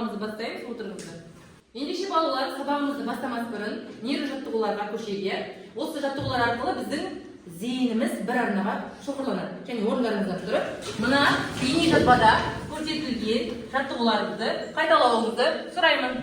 сабағымызды бастаймыз, отырыңыздар. Ендеше балалар, сабағымызды бастамас бұрын нейро жаттығуларға көшеге. Осы жаттығулар арқылы біздің зейініміз бір арнаға шоғырланады. Және орындарыңыздан тұрып, мына бейне жазбада көрсетілген жаттығуларымызды қайталауыңызды сұраймын.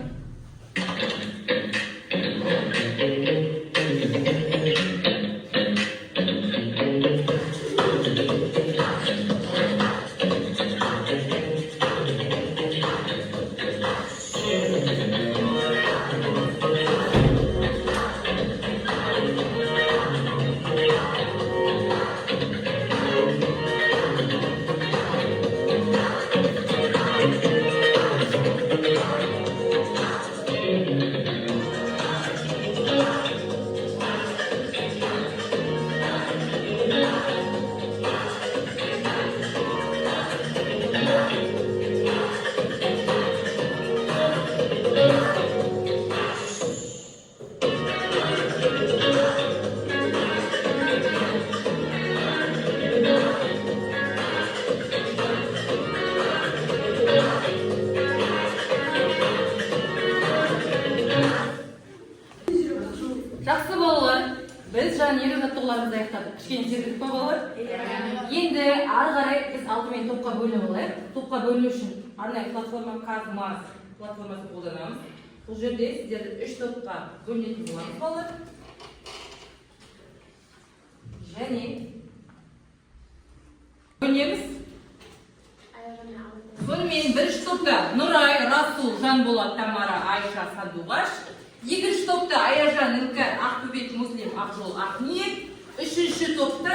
Жақсы балалар, біз нейро жаттығуларымызды аяқтадық. Кішкене тергіздік па балалар? Енді ары қарай біз алдымен топқа бөлініп алайық. Топқа бөліну үшін арнайы платформа Казмас платформасын қолданамыз. Бұл жерде сіздерді 3 топқа бөлінетін боламыз балалар. Және бөлінеміз. Сонымен бірінші топта Нұрай, Расул, Жанболат, Тамара, Айша, Сандуғаш. Екінші топта Аяжан, Іңкәр, Ақтөбет, Муслим, Ақжол, Ақниет. Үшінші топта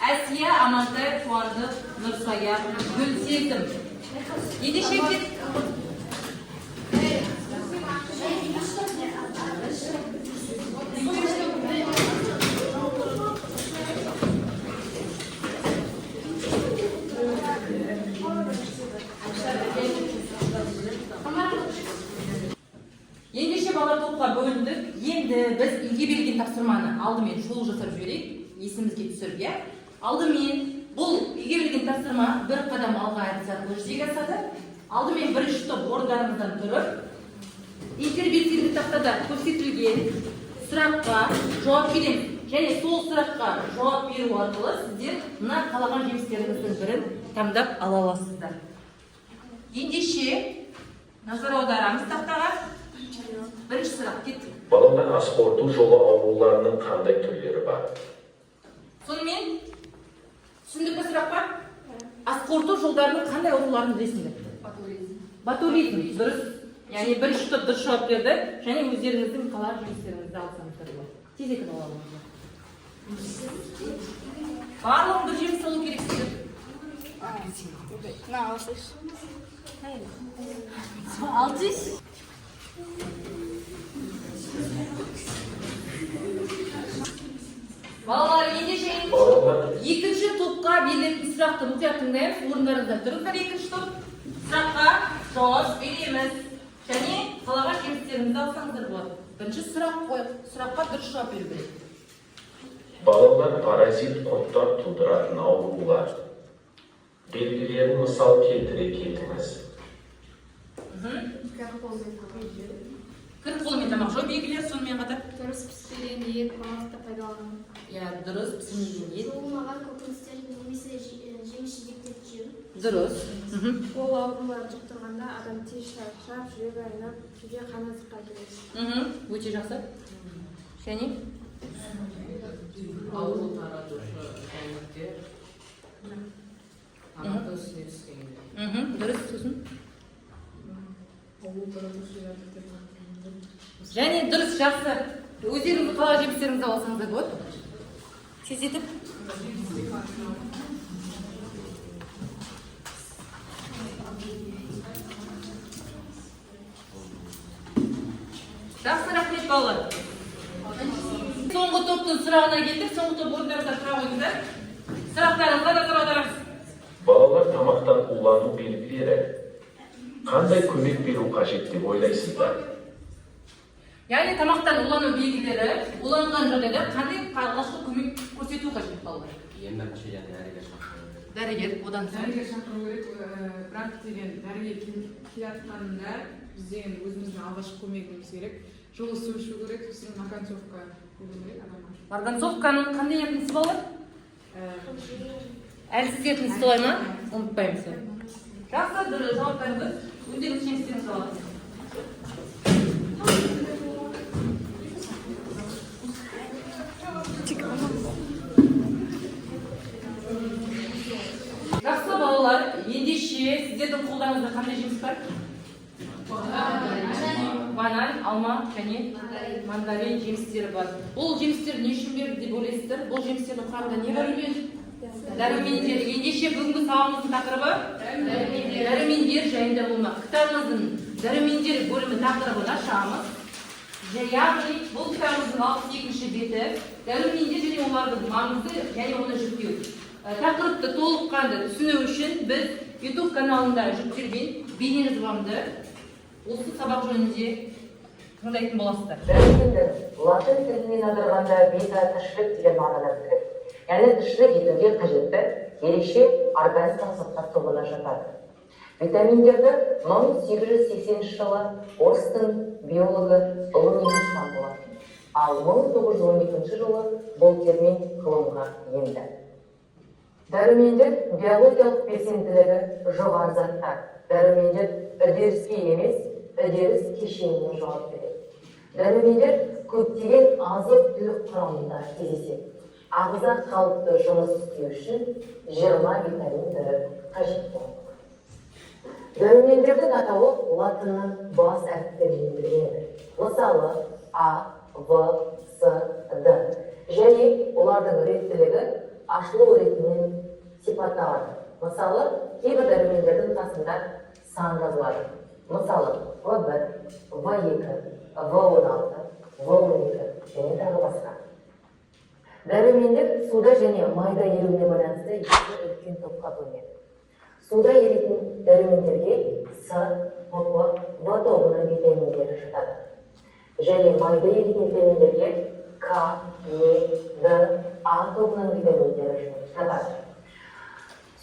Әсия, Амантай, Қуандық, Нұрсая, Гүлсезім. Ендеше Ендеше балалар топқа бөліндік. Енді біз үйге берген тапсырманы алдымен шолу жасап жіберейік. Есімізге түсіріп, иә. Алдымен бұл үйге берген тапсырма бір қадам алға арқылы жүзеге асады. Алдымен бірінші топ орындарыңыздан тұрып, интербелгілі тақтада көрсетілген сұраққа жауап береміз. Және сол сұраққа жауап беру арқылы сіздер мына қалаған жемістеріңіздің бірін таңдап ала аласыздар. Ендеше назар аударамыз тақтаға. Бірінші сұрақ кеттік. Балаға ас қорыту жолы ауруларының қандай түрлері бар? Сонымен түсіндік пе сұрақ бар? Ас қорыту жолдарының қандай ауруларын білесіңдер? Ботулизм. Дұрыс. Яғни бірінші топ дұрыс жауап берді. Және өздеріңіздің қалар жемістеріңізді алсаңыздар болады. Тез екен аламыз. Барлығын бір жеміс алу керексіздер. Алтыш. Балалар, ендеше екінші топқа берілетін сұрақты мұқият тыңдаймыз. Орындарыңыздан тұрыңыздар. Екінші топ сұраққа жауап береміз. Және қалаған жемістеріңізді алсаңыздар болады. Бірінші сұраққа дұрыс жауап беру керек. Балалар паразит құрттар тудыратын аурулар. Белгілерін мысал келтіре кетіңіз. Кір қолмен тамақ жеу белгілері сонымен қатар. Дұрыс пісірген ет, балықты пайдалану. Дұрыс пісірген ет. Жуылмаған көкөністер немесе жеміс-жидектер жеу. Дұрыс. Ол аурулар жұқтырғанда адам тез шаршап, жүрегі айнып, кейде қанатқа келеді. Өте жақсы. Және ауру таратушы дәріліктер тамақты үстіне түскенде. дұрыс сосын. Ауру таратушы дәріліктер. Және дұрыс жақсы. Өздеріңізді қалаған жемістеріңізді алсаңыздар болады. Тездетіп. Жақсы, рахмет балалар. Соңғы топтың сұрағына келдік. Соңғы топ орындарыңызда тұра қойыңыздар. Сұрақтарыңызға назар аударамыз. Балалар тамақтан улану белгілері. Қандай көмек беру қажет деп ойлайсыздар? Яғни тамақтан улану белгілері, уланған жағдайда қандай алғашқы көмек көрсету қажет балалар? Ең біріншіден дәрігер шақыру керек. дәрігер одан соң Дәрігер шақыру керек. Бірақ деген дәрігер келатқанда біз деген өзіміздің алғашқы көмегіміз керек. Жылы су ішу керек, сосын марганцовка беру керек адамға. марганцовканың қандай ерітіндісі болады? Әлсіз ерітіндісі солай ма? Ұмытпаймыз. Жақсы, дұрыс жауаптарыңыз өздеріңіз жеңістеріңіз аласыз. Жақсы балалар, ендеше сіздердің қолдарыңызда қандай жеміс бар? Банан, алма және мандарин жемістері бар. Бұл жемістер не үшін берді деп ойлайсыздар? Бұл жемістердің құрамында не бар? Дәрумендер. Ендеше бүгінгі сабағымыздың тақырыбы дәрумендер жайында болмақ. Кітабымыздың дәрумендер бөлімі тақырыбын ашамыз. Яғни бұл кітабымыздың 62-ші беті дәрумендер және олардың маңызы және оны жүктеу. Тақырыпты толыққанды түсіну үшін біз YouTube каналында жүктелген бейнежазбамды осы сабақ жөнінде тыңдайтын боласыздар. Дәрумендер латын тілінен аударғанда бета тіршілік деген мағынаны білдіреді. Яғни тіршілік етуге қажетті ерекше органикалық заттар тобына жатады. Витаминдерді 1880 жылы орыстың биологы Лунин ашқан болатын. Ал 1912 жылы бұл термин ғылымға енді. Дәрумендер биологиялық белсенділігі жоғары заттар. Дәрумендер үдеріске емес, үдеріс кешеніне жауап береді. Дәрумендер көптеген азық-түлік құрамында кездеседі. Ағза қалыпты жұмыс істеу үшін 20 витамин түрі қажет болады. Дәрумендердің атауы латынның бас әріптерінен белгіленеді. Мысалы А, В, С, Д. Және олардың реттілігі ашылу ретімен сипатталады. Мысалы, кейбір дәрумендердің қасында сан жазылады. Мысалы, В1, В2, В16, В12 және тағы басқа. Дәрумендер суда және майда еруіне байланысты екі үлкен топқа бөлінеді. Суда еритін дәрумендерге С, П, В тобының витаминдері жатады. Және майда еритін витаминдерге К, Е, Д, А тобының витаминдері жатады.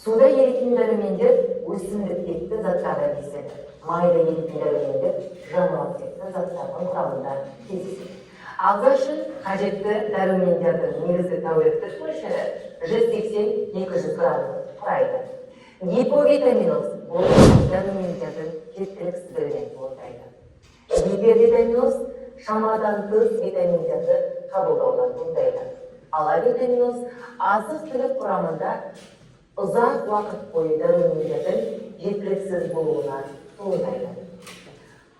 Суда еритін дәрумендер өсімдік текті заттарда кездеседі. Майда еритін дәрумендер жануар текті заттардың құрамында кездеседі. Ағза үшін қажетті дәрумендердің негізгі тәуліктік мөлшері 180-200 грамм құрайды. Гиповитаминоз бұл дәрумендердің жеткіліксіздігінен туындайды. Гипервитаминоз шамадан тыс витаминдерді қабылдаудан туындайды. Ал авитаминоз азық-түлік құрамында ұзақ уақыт бойы дәрумендердің жеткіліксіз болуынан туындайды.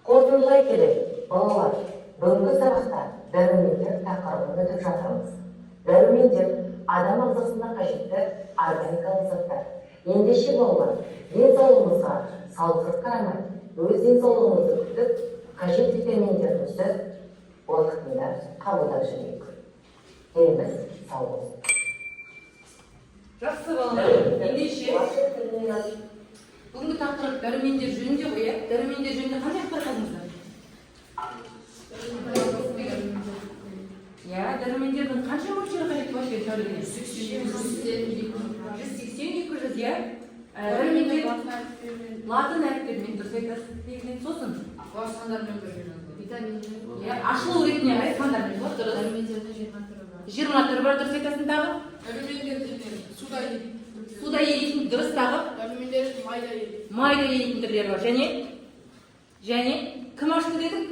Қорытындылай келе, балалар, бүгінгі сабақта дәрумендер тақырыбын өтіп жатырмыз. Дәрумендер адам ағзасына қажетті органикалық заттар. Ендеше балалар, денсаулығымызға салғырт қарамай, өз денсаулығымызды күтіп, қажет витаминдерімізді уақытында қабылдап жүрейік. Деніміз сау болсын. Жақсы балалар, ендеше бүгінгі тақырып дәрумендер жөнінде ғой, дәрумендер жөнінде қандай ақпарат алдыңыздар? Дәрумендердің қанша мөлшері қажет вообще тәулігіне? 180-200, иә. Дәрумендер латын әріптерімен дұрыс айтасыз. Сосын Сандармен бірге ашылу ретіне қарай сандармен болады, дұрыс. Дәрумендердің 20 түрі бар, дұрыс айтасың тағы. Дәрумендердің Суда еритін дұрыс тағы. Дәрумендердің майда еритін түрлері бар. Және кім ашты дедік?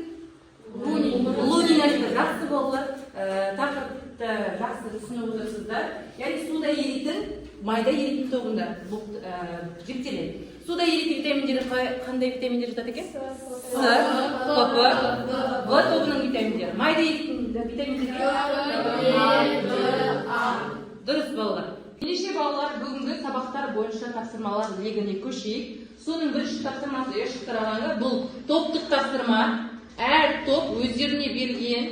Лунин ашты. Жақсы балалар, тақырыпты жақсы түсініп отырсыздар. Яғни суда еритін, майда еритін тобында жіктеледі. Суда еритін витаминдері қандай витаминдер жатады екен? С, П, В тобының витаминдері. Майда еритін витаминдерге дұрыс балалар. Ендеше балалар, бүгінгі сабақтар бойынша тапсырмалар легіне көшейік. Соның бірінші тапсырмасы ешқарағанда бұл топтық тапсырма. Әр топ өздеріне берген,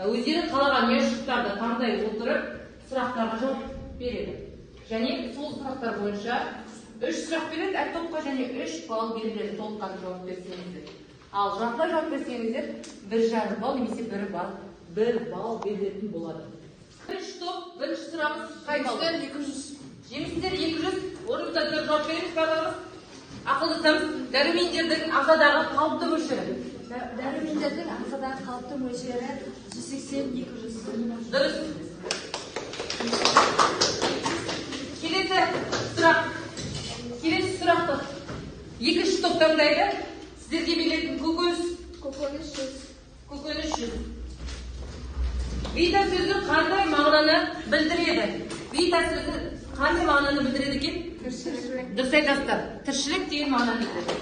өздері қалаған ешқарағанда таңдай отырып, сұрақтарға жауап береді. Және сол сұрақтар бойынша 3 сұрақ береді, әр топқа және 3 балл беріледі, толыққанды жауап берсеңіздер. Ал жартылай жауап берсеңіздер, 1,5 балл немесе 1 балл берілетін болады. Бірінші топ, бірінші сұрағымыз қай балл? Жемістер 200, орнымызда тұрып жауап береміз барлығымыз. Ақылдысымыз, дәрумендердің ағзадағы қалыпты мөлшері. Дәрумендердің ағзадағы қалыпты мөлшері 180-200. Дұрыс. Келесі сұрақ. Келесі сұрақты. Екінші топ таңдайды. Сіздерге берілетін көкөніс. Көкөніс 100. Көкөніс 100. Вита сөзі қандай мағынаны білдіреді? Вита сөзі қандай мағынаны білдіреді екен? Тіршілік. Дұрыс айтасыздар. Тіршілік деген мағынаны білдіреді.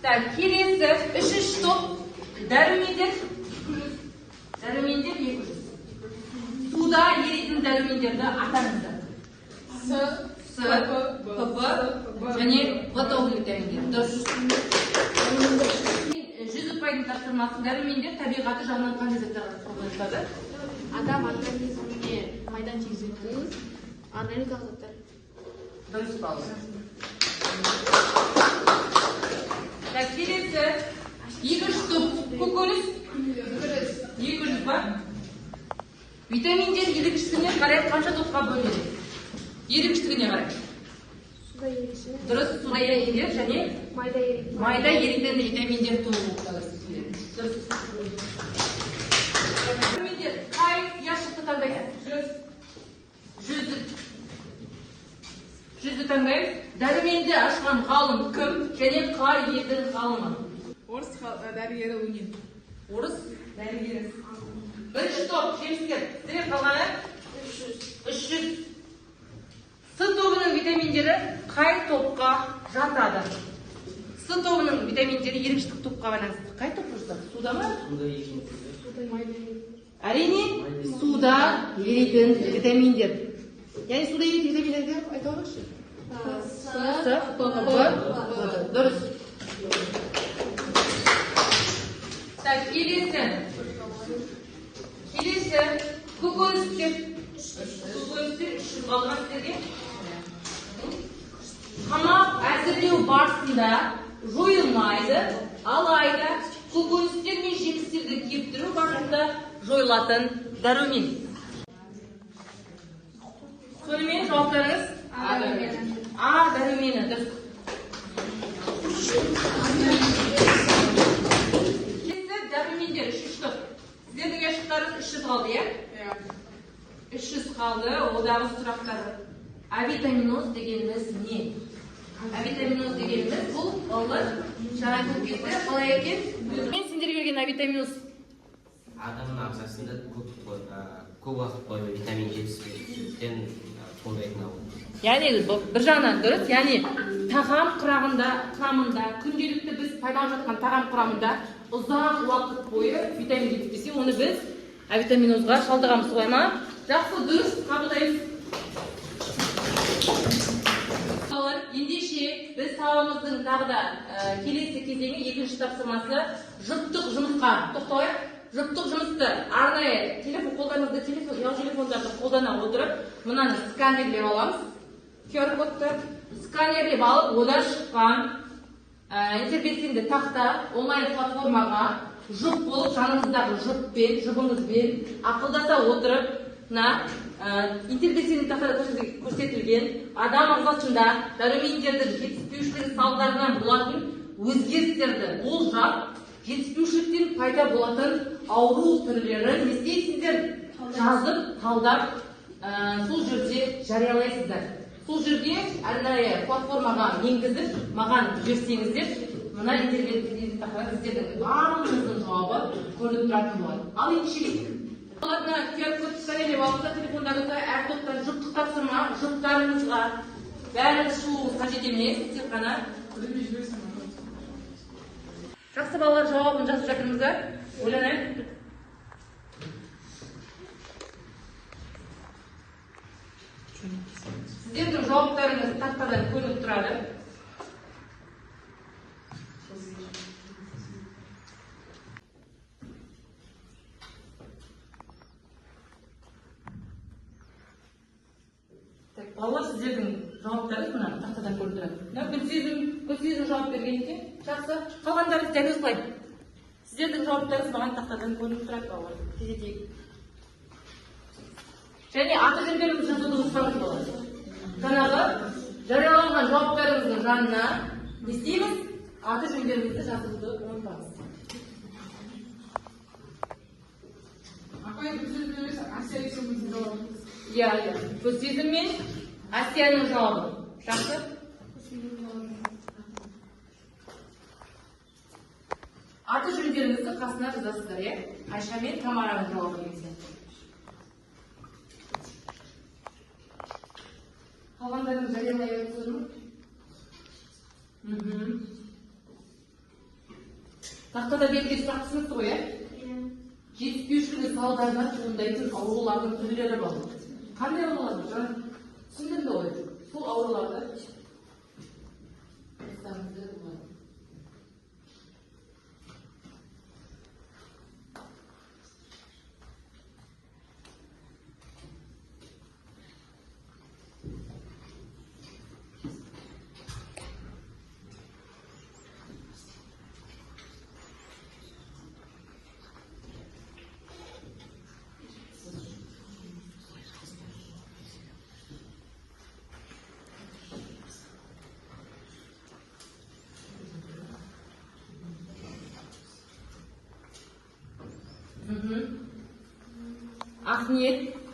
Так, келесі үшінші топ дәрумендер. Дәрумендер 200. Суда еритін дәрумендерді атаңыздар. С, С, ПП және В тобының витаминдері. Дұрыс. 100 ұпайдың тапсырмасы дәрумендер табиғаты жағынан қандай заттарға қолданылады? Адам организміне майдан тигізетін органикалық заттар. Дұрыс балл. Так, келесі екінші топ көкөніс 200 ба? Витаминдер ерікштігіне қарай қанша топқа бөлінеді? Ерікштігіне қарай. Суда ерекшелер. Дұрыс, суда еритіндер және Майда ерекшелер. майда еритін витаминдер тобы. Дұрыс. Дәрумендер қай ящикті таңдайсыз? 100-ді таңдаймыз. Дәруменді ашқан ғалым кім және қай елдің ғалымы? орыс дәрігері Лунин. Орыс дәрігері. Бірінші топ жемістер. Сіздер қалғаны 300. С тобының витаминдері қай топқа жатады? С тобының витаминдері ерікштік топқа байланысты. Қай топқа жатады? Суда ма? Әрине, суда еритін витаминдер. Яғни суда еритін витаминдерді айта алыңызшы. С, П, дұрыс. Так, келесі көкөністер. Көкөністер 300 қалған сіздерге. Тамақ әзірлеу барысында жойылмайды, алайда көкөністер мен жемістерді кептіру барысында жойылатын дәрумен. Сонымен жауаптарыңыз? А дәрумені. Дұрыс. Келесі дәрумендер 300 топ. Сіздердің ящиктарыңыз 300 қалды, иә? 300 қалды. Одағы сұрақтар. Авитаминоз дегеніміз не? Авитаминоз дегеніміз бұл балалар жаңа көріп кетті. Қалай екен? Мен сендерге берген авитаминоз. Адамның ағзасында көп уақыт бойы витамин жетіспейтіндіктен қолдайтын ауыл. Яғни бір жағынан дұрыс, яғни тағам құрамында күнделікті біз пайдаланып жатқан тағам құрамында ұзақ уақыт бойы витамин жетіспесе, оны біз авитаминозға шалдығамыз, солай ма? Жақсы, дұрыс, қабылдаймыз. Ендеше біз сабағымыздың тағы да келесі кезеңі екінші тапсырмасы жұптық жұмысқа тоқталайық. Жұптық жұмысты арнайы қолдарыңызды ұялы телефондарды қолдана отырып, мынаны сканерлеп аламыз. QR-кодты сканерлеп алып, одан шыққан интербелсенді тақта онлайн платформаға жұп болып, жаныңыздағы жұбыңызбен ақылдаса отырып, интербелсенді тақтада көрсетілген адам ағзасында дәрумендердің жетіспеушілігі салдарынан болатын өзгерістерді болжап, жетіспеушіліктен пайда болатын ауру түрлерін не істейсіздер? Жазып, талдап, сол жерде жариялайсыздар. Сол жерде арнайы платформаға енгізіп, маған жіберсеңіздер, мына интернет тақырып сіздердің барлығыңыздың жауабы көрініп тұратын болады. Ал ендеше оларына QR-код сканерлеп алып, телефондарыңызда әр топтан жұптық тапсырма, жұптарыңызға бәріңіз шығуыңыз қажет емес, тек қана жақсы балалар жауабын жазып жатырмыздар. Ойланайық. Сіздердің жауаптарыңыз тақтадан көрініп тұрады. Балалар, сіздердің жауаптарыңыз мына тақтадан көрініп тұрады. Гүлсезім жауап берген екен. Жақсы. Қалғандарыңыз дәл осылай. Сіздердің жауаптарыңыз маған тақтадан көрініп тұрады, балалар. Тездетейік. Және аты жөндеріңізді жазуды ұмытпаңыз болады. Жаңағы жарияланған жауаптарыңыздың жанына не істейміз? Аты жөндеріңізді жазуды ұмытпаңыз. Апай, біз өзіміз Асия есімізді жауабымыз. Иә. Көз сезім мен Асияның жауабы. Жақсы? Аты жөндеріңізді қасына жазасыздар, иә? Айша мен Тамараның жауабы деген. Қалғандарын жариялай бересіздер ме? Тақтада белгілі сұрақ түсінікті ғой, иә? Жетіспеушілігі салдарынан туындайтын аурулардың түрлері бар. Қандай аурулар? Түсіндірді ғой. Сол ауруларды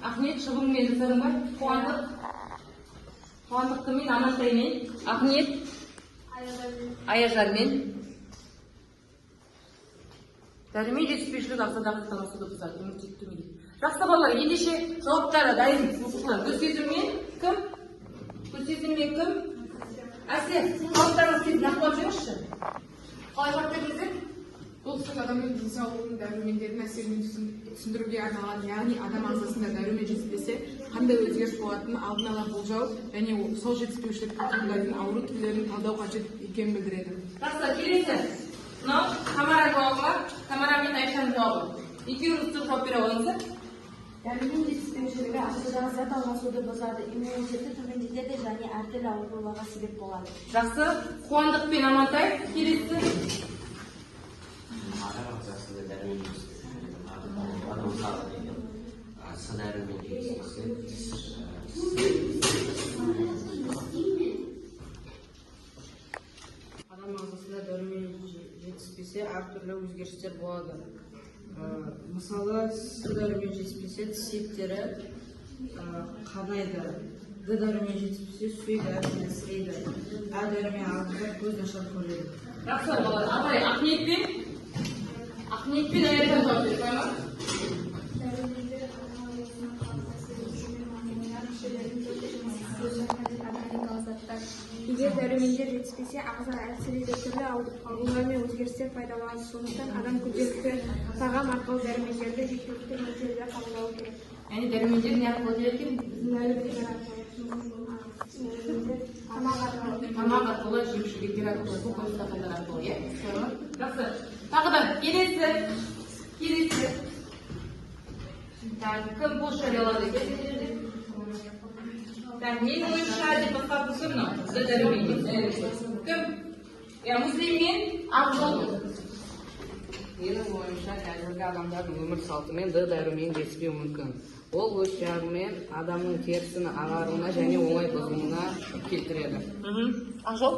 Ақниет шыбыңмен жасадың ба? Қуандықты мен Амантаймен. Ақниет Аяжармен. Дәрімен жетіспеушілік ағзадағы таласуды бұзады. Жақсы балалар, ендеше жауаптары дайын. Көз сезіммен кім? Көз сезіммен кім? Әсия, жауаптарыңыз тез нақтылап жүріңізші. Қалай жауап бердіңіздер? Бұл сөз адамның денсаулығының дәрумендердің әсерімен түсіндіруге арналған, яғни адам ағзасында дәрумен жетіспесе, қандай өзгеріс болатынын алдын ала болжау және сол жетіспеушіліктен туындайтын ауру түрлерін талдау қажет екенін білдіреді. Жақсы, келесі. Мынау Тамара жауабы, Тамара мен Айшаның жауабы. Екеуіңіз жауап бере алыңыздар. Дәрумен жетіспеушілігі ағзадағы зат алмасуды бұзады, иммунитетті төмендетеді және әртүрлі ауруларға себеп болады. Жақсы, Қуандық пен Амантай келесі. Адам ағзасында дәрумен жетіспесе, адам сағатымен дәрумен жетіспесе, адам ағзасында дәрумен жетіспесе, әртүрлі өзгерістер болады. Мысалы, С дәрумен жетіспесе, тіс еттері қанайды. Д дәрумен жетіспесе, сүйегі әлсірейді. А дәрумен ағзада көз нашар көреді. Жақсы, абай, Ақниет пен Аяжан жауап беріп қойма. Егер дәрумендер жетіспесе, ағза әлсірейді, түрлі аурулар мен өзгерістер пайда болады. Сондықтан адам күнделікті тағам арқылы дәрумендерді жеткілікті мөлшерде қабылдауы керек. Яғни дәрумендер не арқылы келеді екен? Тамақ арқылы, жемшіліктер арқылы, көкөніс дақылдар арқылы, иә? Жақсы. Тағы да келесі. Кім бос жариялады екен? Менің ойымша деп бастап тұрсын мынау. Кім? Муслим мен Ақжол. Менің ойымша қазіргі адамдардың өмір салтымен Д дәрумен жетіспеуі мүмкін. Ол өз жағымен адамның терісінің ағаруына және оңай бұзылуына келтіреді. Ақжол?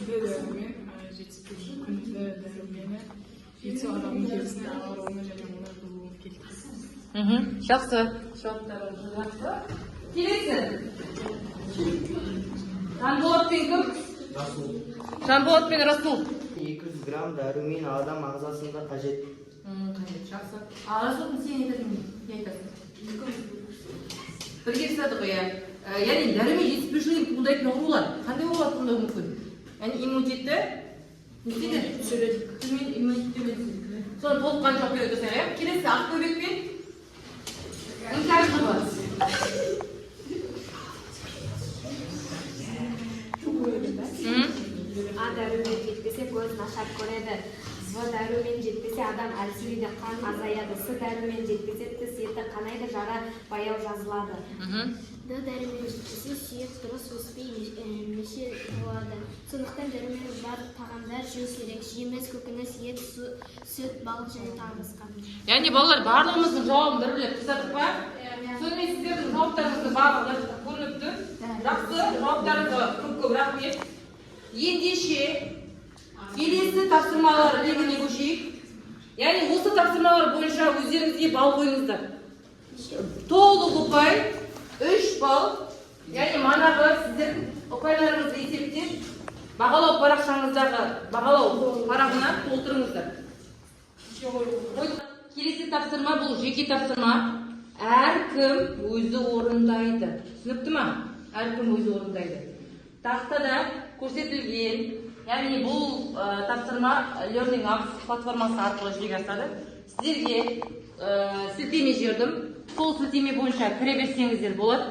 Дәрумен жетіспеушілік күнді дәрумені жетісу адамның терісіне ағаруына және оңай бұзылуына келтіреді. Жақсы. Жауаптарыңыз жақсы. Келесі. Жанболат пен кім? Жанболат пен Расул. 200 грамм дәрумен адам ағзасында қажет. Қажет, жақсы. Расул, сен айтасың, не айтасың? Бірге сұрады ғой, яғни дәрумен жетіспеушілігін туындайтын аурулар. Қандай аурулар туындауы мүмкін? Яғни иммунитетті не істейді? Төмен иммунитет төмендетеді. Соны толыққан жауап беруге тырысайық, иә? Келесі Ақбөбек пен Іңкәр қызы. А дәрумен жетпесе, көз нашар көреді. В дәрумен жетпесе, адам әлсірейді, қан азаяды. С дәрумен жетпесе, тіс еті қанайды, жара баяу жазылады. Д дәремен жетпесе сүйек дұрыс өспей меше болады. Сондықтан дәремен бар тағамдар жеу керек. Жеміс, көкөніс, ет, сүт, балық және тағы басқа. Яғни балалар барлығымыздың жауабын бір-бірлеп қысадық па? Сонымен сіздердің жауаптарыңызды барлығы көрініп тұр. Жақсы, жауаптарыңызға көп рахмет. Ендеше келесі тапсырмалар легіне көшейік. Яғни осы тапсырмалар бойынша өздеріңізге балл қойыңыздар. Толық ұпай 3 балл. Яғни манағы сіздердің ұпайларыңызды есептеп, бағалау парақшаңыздағы бағалау парағына толтырыңыздар. Келесі тапсырма бұл жеке тапсырма. Әркім өзі орындайды. Түсінікті ма? Әркім өзі орындайды. Тақтада көрсетілген, яғни бұл тапсырма Learning Apps платформасы арқылы жүзеге асады. Сіздерге сілтеме жібердім. Сол сілтеме бойынша кіре берсеңіздер болады.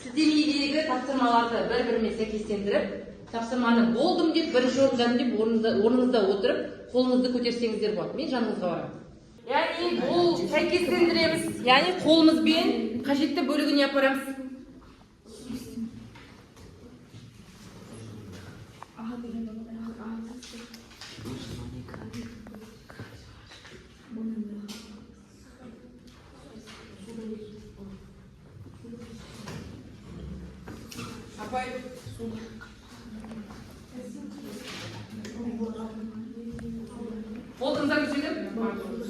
Сілтемедегі тапсырмаларды бір-бірімен сәйкестендіріп, тапсырманы болдым деп, бірінші орындадым деп орныңызда отырып, қолыңызды көтерсеңіздер болады. Мен жаныңызға барамын. Яғни бұл сәйкестендіреміз. Яғни қолымызбен қажетті бөлігіне апарамыз. Апай, Қолыңызда көтеріп,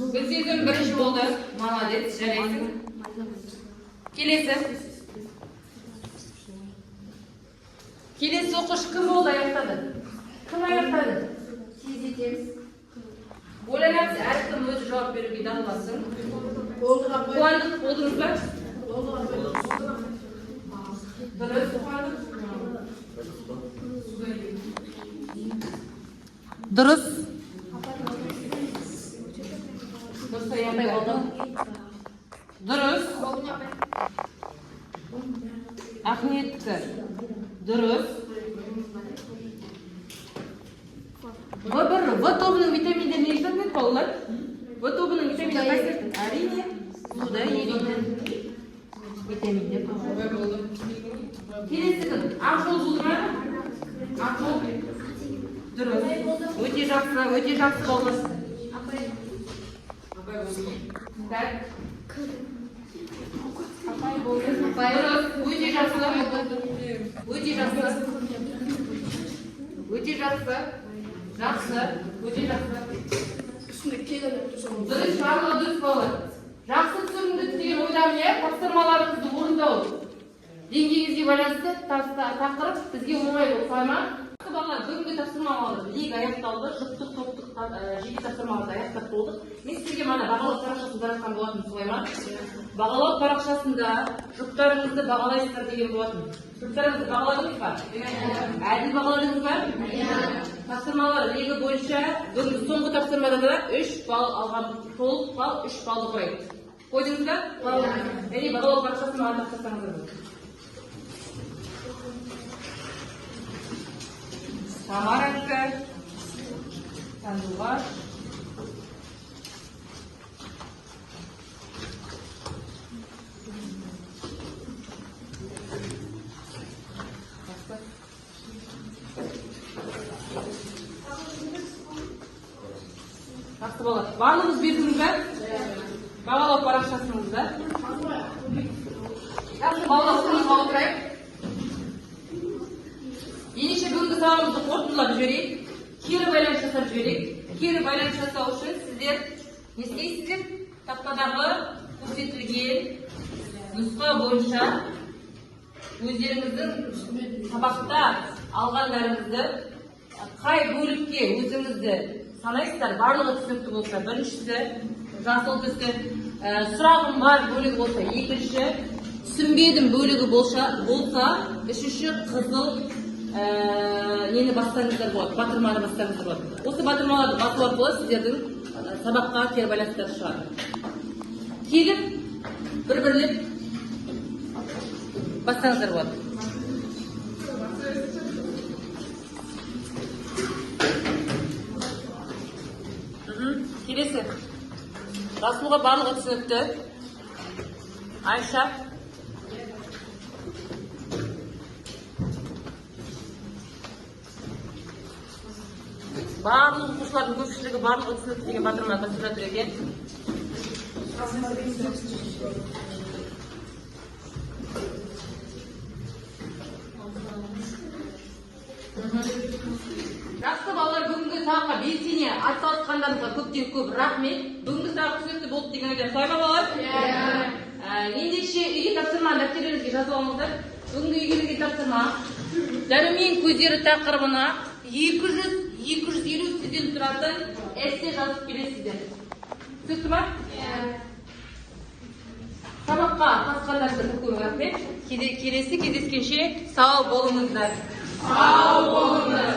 өздеріңізден бірінші болды. Молодец, жарайсың. Келесі оқыш кім болды аяқтады? Кім аяқтады? Тездетеміз. Ойланамыз, әркім өзі жауап беруге дағдыласын. Қуандық болдыңыз ба? Дұрыс, Қуандық. Дұрыс. Дұрыс аянбай болды. Дұрыс. Ақниетті. Дұрыс. В тобының витаминдері не жететін балалар? В тобының витаминдері қайсы? Әрине. Суда еритін витаминдер. Келесі күн. Ақжол болды ма? Ақжол. Дұрыс. Өте жақсы болды. Так. Дұрыс. Өте жақсы. Дұрыс, барлығы дұрыс болады. Жақсы түсірімді деген ойдамын, тапсырмаларыңызды орындау деңгейіңізге байланысты тақырып бізге оңай болып қойма. Балалар, бүгінгі тапсырмаларды лиг аяқталды, жұптық, топтық жеке тапсырмаларды аяқтап болдық. Мен сіздерге мана бағалау парақшасын таратқан болатын, солай ма? Бағалау парақшасында жұптарыңызды бағалайсыздар деген болатын. Жұптарыңызды бағаладыңыз ба? Әділ бағаладыңыз ба? Тапсырмалар лигі бойынша бүгінгі соңғы тапсырмада да 3 балл алған, толық балл 3 баллды құрайды. Қойдыңыз ба? Және бағалау парақшасын маған тапсырсаңыздар. Самаранка, Сандуғаш, жақсы болады. Барлығыз бердіңіз бе? Бағалау парақшасыңызда. Жақсы, балалар орныңызға отырайық. Ендеше бүгінгі сабағымызды қорытындылап жіберейік. Кері байланыс жасап жіберейік. Кері байланыс жасау үшін сіздер не істейсіздер? Тақтадағы көрсетілген нұсқа бойынша өздеріңіздің сабақта алғандарыңызды қай бөлікке өзіңізді санайсыздар, барлығы түсінікті болса, біріншісі жасыл түсті, сұрағым бар бөлігі болса, екінші түсінбедім бөлігі болса, үшінші қызыл нені бастаңыздар болады, батырманы бастаңыздар болады. Осы батырмаларды басу арқылы сіздердің сабаққа кері байланыстар шығады. Келіп, бір-бірлеп бастаңыздар болады. Келесі. Расулға барлығы түсінікті. Айша. барлық оқушылардың көпшілігі барлығы түсінікті деген батырманы тапсырып жатыр екен. Жақсы балалар, бүгінгі сабаққа белсене атсалысқандарыңызға көптен көп рахмет. Бүгінгі сабақ түсінікті болды деген ойда солай ма балалар? Ендеше үйге тапсырманы дәптеріңізге жазып алыңыздар. Бүгінгі үйге берген тапсырма дәрумен көздері тақырыбына 200-250 сөзден тұратын эссе жазып келесіздер. Түсінікті ма? Сабаққа қатысқандарыңызға көп рахмет. Келесі кездескенше сау болыңыздар. Сау болыңыздар.